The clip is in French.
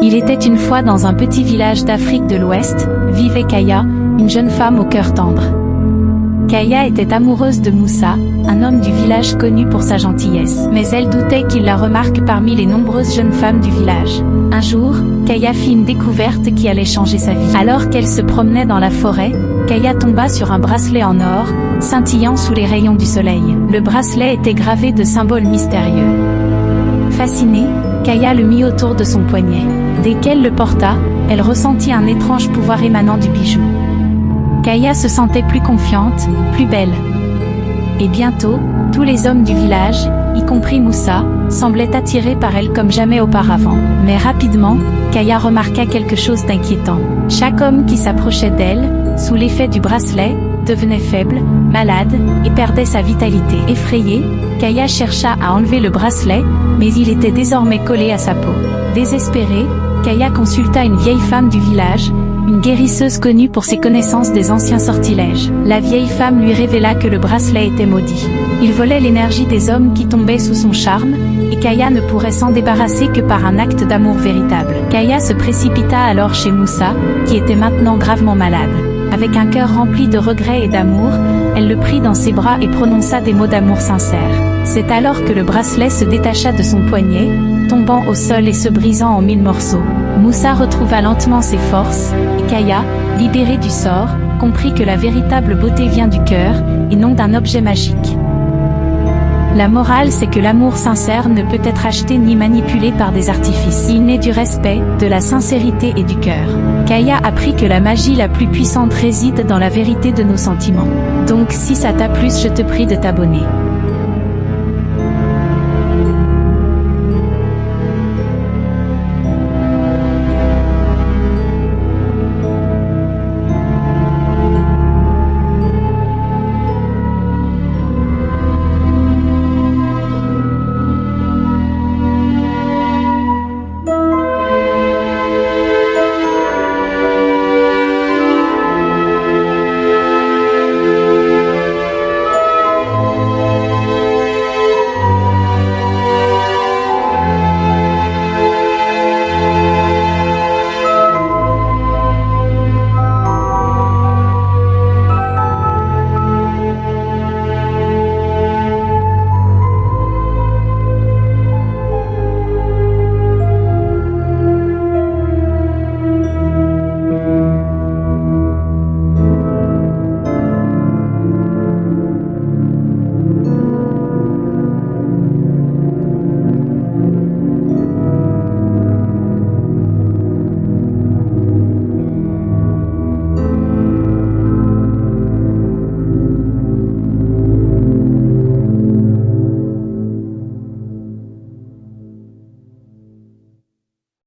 Il était une fois dans un petit village d'Afrique de l'Ouest, vivait Kaya, une jeune femme au cœur tendre. Kaya était amoureuse de Moussa, un homme du village connu pour sa gentillesse. Mais elle doutait qu'il la remarque parmi les nombreuses jeunes femmes du village. Un jour, Kaya fit une découverte qui allait changer sa vie. Alors qu'elle se promenait dans la forêt, Kaya tomba sur un bracelet en or, scintillant sous les rayons du soleil. Le bracelet était gravé de symboles mystérieux. Fascinée, Kaya le mit autour de son poignet. Dès qu'elle le porta, elle ressentit un étrange pouvoir émanant du bijou. Kaya se sentait plus confiante, plus belle. Et bientôt, tous les hommes du village, y compris Moussa, semblaient attirés par elle comme jamais auparavant. Mais rapidement, Kaya remarqua quelque chose d'inquiétant. Chaque homme qui s'approchait d'elle, sous l'effet du bracelet, devenait faible, malade, et perdait sa vitalité. Effrayée, Kaya chercha à enlever le bracelet, mais il était désormais collé à sa peau. Désespérée, Kaya consulta une vieille femme du village, une guérisseuse connue pour ses connaissances des anciens sortilèges. La vieille femme lui révéla que le bracelet était maudit. Il volait l'énergie des hommes qui tombaient sous son charme, et Kaya ne pourrait s'en débarrasser que par un acte d'amour véritable. Kaya se précipita alors chez Moussa, qui était maintenant gravement malade. Avec un cœur rempli de regrets et d'amour, elle le prit dans ses bras et prononça des mots d'amour sincères. C'est alors que le bracelet se détacha de son poignet, tombant au sol et se brisant en 1000 morceaux. Moussa retrouva lentement ses forces, et Kaya, libérée du sort, comprit que la véritable beauté vient du cœur, et non d'un objet magique. La morale, c'est que l'amour sincère ne peut être acheté ni manipulé par des artifices. Il naît du respect, de la sincérité et du cœur. Kaya apprit que la magie la plus puissante réside dans la vérité de nos sentiments. Donc si ça t'a plu, je te prie de t'abonner.